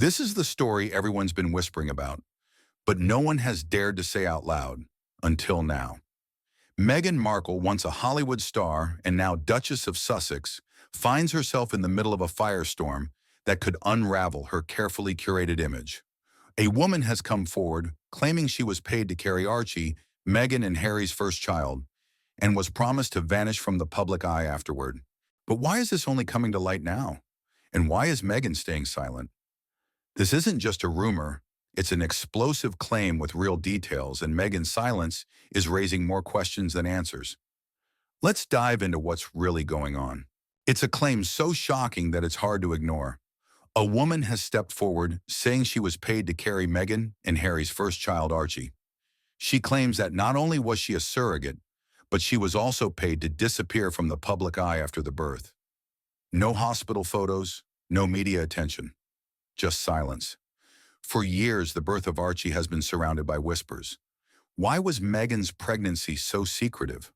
This is the story everyone's been whispering about, but no one has dared to say out loud until now. Meghan Markle, once a Hollywood star and now Duchess of Sussex, finds herself in the middle of a firestorm that could unravel her carefully curated image. A woman has come forward claiming she was paid to carry Archie, Meghan and Harry's first child, and was promised to vanish from the public eye afterward. But why is this only coming to light now? And why is Meghan staying silent? This isn't just a rumor, it's an explosive claim with real details, and Meghan's silence is raising more questions than answers. Let's dive into what's really going on. It's a claim so shocking that it's hard to ignore. A woman has stepped forward saying she was paid to carry Meghan and Harry's first child, Archie. She claims that not only was she a surrogate, but she was also paid to disappear from the public eye after the birth. No hospital photos, no media attention, just silence. For years, the birth of Archie has been surrounded by whispers. Why was Meghan's pregnancy so secretive?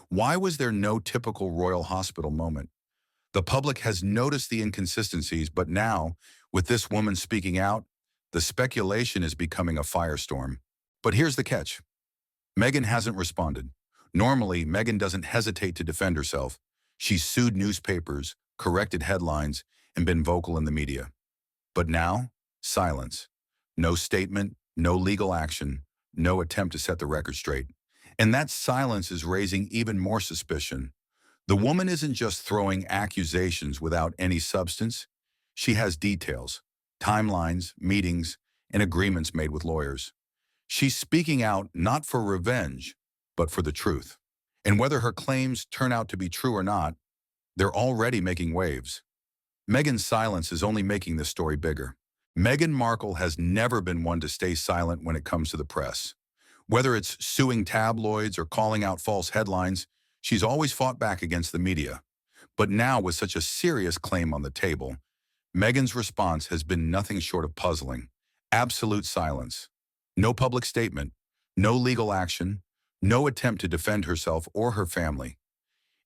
Why was there no typical royal hospital moment? The public has noticed the inconsistencies, but now, with this woman speaking out, the speculation is becoming a firestorm. But here's the catch. Meghan hasn't responded. Normally, Meghan doesn't hesitate to defend herself. She's sued newspapers, corrected headlines, and been vocal in the media. But now, silence. No statement, no legal action, no attempt to set the record straight. And that silence is raising even more suspicion. The woman isn't just throwing accusations without any substance. She has details, timelines, meetings, and agreements made with lawyers. She's speaking out not for revenge, but for the truth. And whether her claims turn out to be true or not, they're already making waves. Meghan's silence is only making this story bigger. Meghan Markle has never been one to stay silent when it comes to the press. Whether it's suing tabloids or calling out false headlines, she's always fought back against the media. But now, with such a serious claim on the table, Meghan's response has been nothing short of puzzling. Absolute silence. No public statement, no legal action, no attempt to defend herself or her family.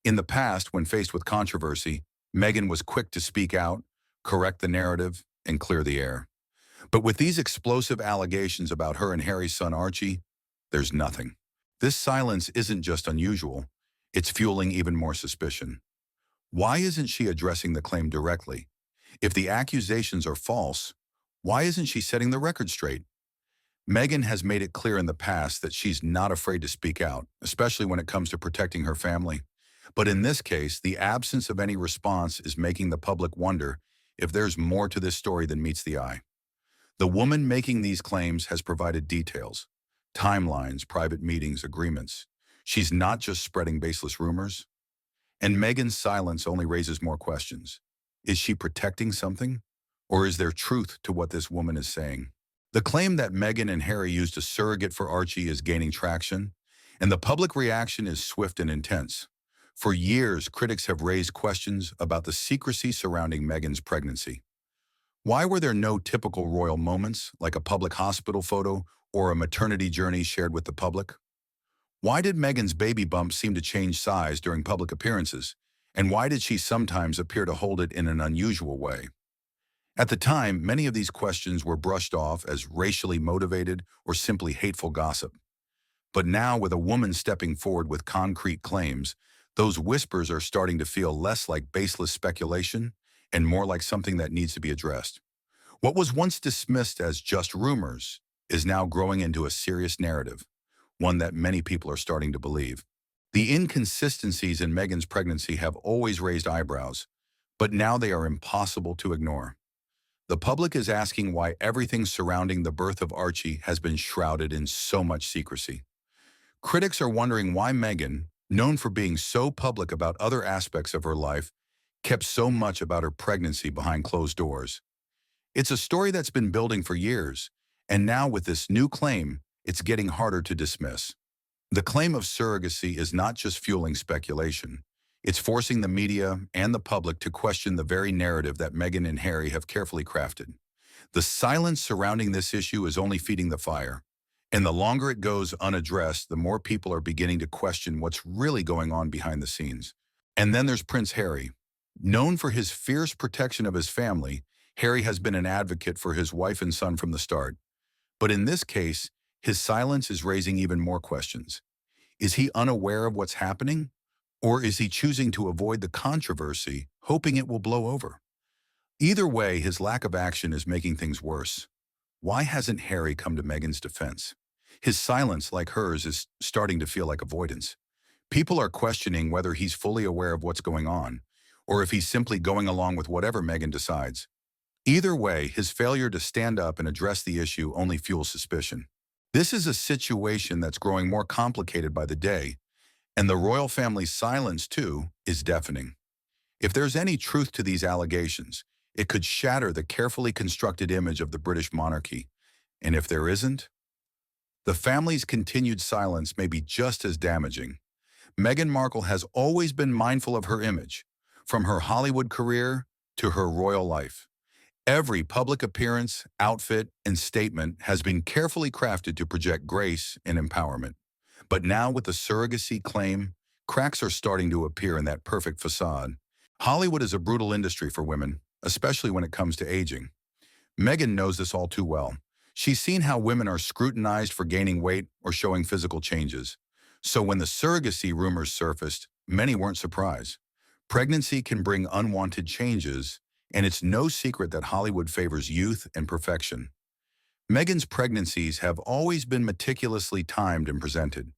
In the past, when faced with controversy, Meghan was quick to speak out, correct the narrative, and clear the air. But with these explosive allegations about her and Harry's son Archie, there's nothing. This silence isn't just unusual, it's fueling even more suspicion. Why isn't she addressing the claim directly? If the accusations are false, why isn't she setting the record straight? Meghan has made it clear in the past that she's not afraid to speak out, especially when it comes to protecting her family. But in this case, the absence of any response is making the public wonder if there's more to this story than meets the eye. The woman making these claims has provided details, timelines, private meetings, agreements. She's not just spreading baseless rumors. And Meghan's silence only raises more questions. Is she protecting something? Or is there truth to what this woman is saying? The claim that Meghan and Harry used a surrogate for Archie is gaining traction, and the public reaction is swift and intense. For years, critics have raised questions about the secrecy surrounding Meghan's pregnancy. Why were there no typical royal moments, like a public hospital photo or a maternity journey shared with the public? Why did Meghan's baby bump seem to change size during public appearances? And why did she sometimes appear to hold it in an unusual way? At the time, many of these questions were brushed off as racially motivated or simply hateful gossip. But now, with a woman stepping forward with concrete claims, those whispers are starting to feel less like baseless speculation and more like something that needs to be addressed. What was once dismissed as just rumors is now growing into a serious narrative, one that many people are starting to believe. The inconsistencies in Meghan's pregnancy have always raised eyebrows, but now they are impossible to ignore. The public is asking why everything surrounding the birth of Archie has been shrouded in so much secrecy. Critics are wondering why Meghan, known for being so public about other aspects of her life, kept so much about her pregnancy behind closed doors. It's a story that's been building for years, and now with this new claim, it's getting harder to dismiss. The claim of surrogacy is not just fueling speculation. It's forcing the media and the public to question the very narrative that Meghan and Harry have carefully crafted. The silence surrounding this issue is only feeding the fire. And the longer it goes unaddressed, the more people are beginning to question what's really going on behind the scenes. And then there's Prince Harry. Known for his fierce protection of his family, Harry has been an advocate for his wife and son from the start. But in this case, his silence is raising even more questions. Is he unaware of what's happening? Or is he choosing to avoid the controversy, hoping it will blow over? Either way, his lack of action is making things worse. Why hasn't Harry come to Meghan's defense? His silence, like hers, is starting to feel like avoidance. People are questioning whether he's fully aware of what's going on, or if he's simply going along with whatever Meghan decides. Either way, his failure to stand up and address the issue only fuels suspicion. This is a situation that's growing more complicated by the day, and the royal family's silence, too, is deafening. If there's any truth to these allegations, it could shatter the carefully constructed image of the British monarchy. And if there isn't, the family's continued silence may be just as damaging. Meghan Markle has always been mindful of her image, from her Hollywood career to her royal life. Every public appearance, outfit, and statement has been carefully crafted to project grace and empowerment. But now with the surrogacy claim, cracks are starting to appear in that perfect facade. Hollywood is a brutal industry for women, especially when it comes to aging. Meghan knows this all too well. She's seen how women are scrutinized for gaining weight or showing physical changes. So when the surrogacy rumors surfaced, many weren't surprised. Pregnancy can bring unwanted changes, and it's no secret that Hollywood favors youth and perfection. Meghan's pregnancies have always been meticulously timed and presented.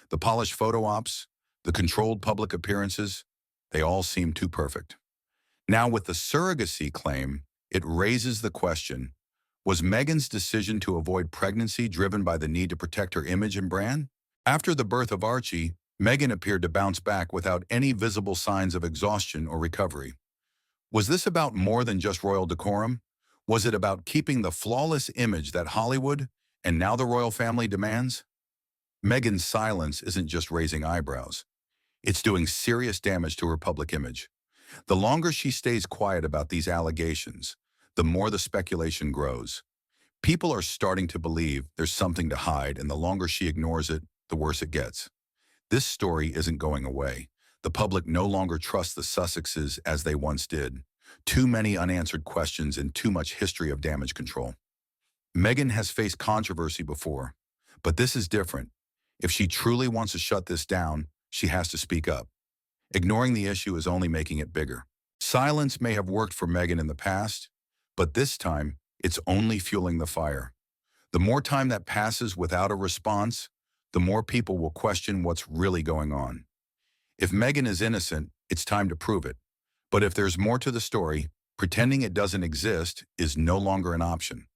The polished photo ops, the controlled public appearances, they all seem too perfect. Now with the surrogacy claim, it raises the question, was Meghan's decision to avoid pregnancy driven by the need to protect her image and brand? After the birth of Archie, Meghan appeared to bounce back without any visible signs of exhaustion or recovery. Was this about more than just royal decorum? Was it about keeping the flawless image that Hollywood, and now the royal family, demands? Meghan's silence isn't just raising eyebrows. It's doing serious damage to her public image. The longer she stays quiet about these allegations, the more the speculation grows. People are starting to believe there's something to hide, and the longer she ignores it, the worse it gets. This story isn't going away. The public no longer trusts the Sussexes as they once did. Too many unanswered questions and too much history of damage control. Meghan has faced controversy before, but this is different. If she truly wants to shut this down, she has to speak up. Ignoring the issue is only making it bigger. Silence may have worked for Meghan in the past, but this time, it's only fueling the fire. The more time that passes without a response, the more people will question what's really going on. If Meghan is innocent, it's time to prove it. But if there's more to the story, pretending it doesn't exist is no longer an option.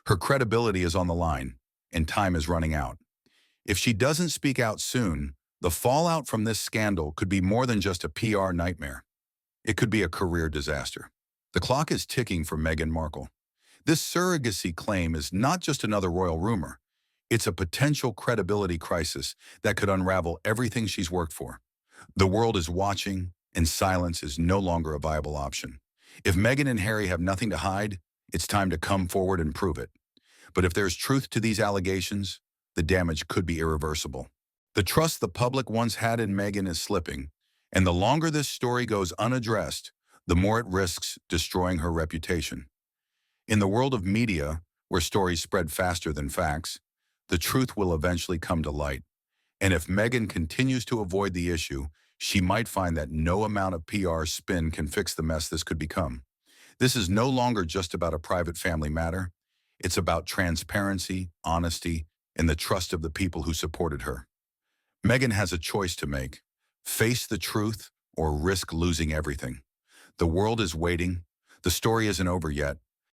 Her credibility is on the line, and time is running out. If she doesn't speak out soon, the fallout from this scandal could be more than just a PR nightmare. It could be a career disaster. The clock is ticking for Meghan Markle. This surrogacy claim is not just another royal rumor. It's a potential credibility crisis that could unravel everything she's worked for. The world is watching, and silence is no longer a viable option. If Meghan and Harry have nothing to hide, it's time to come forward and prove it. But if there's truth to these allegations, the damage could be irreversible. The trust the public once had in Meghan is slipping, and the longer this story goes unaddressed, the more it risks destroying her reputation. In the world of media, where stories spread faster than facts, the truth will eventually come to light. And if Meghan continues to avoid the issue, she might find that no amount of PR spin can fix the mess this could become. This is no longer just about a private family matter. It's about transparency, honesty, and the trust of the people who supported her. Meghan has a choice to make: face the truth or risk losing everything. The world is waiting. The story isn't over yet,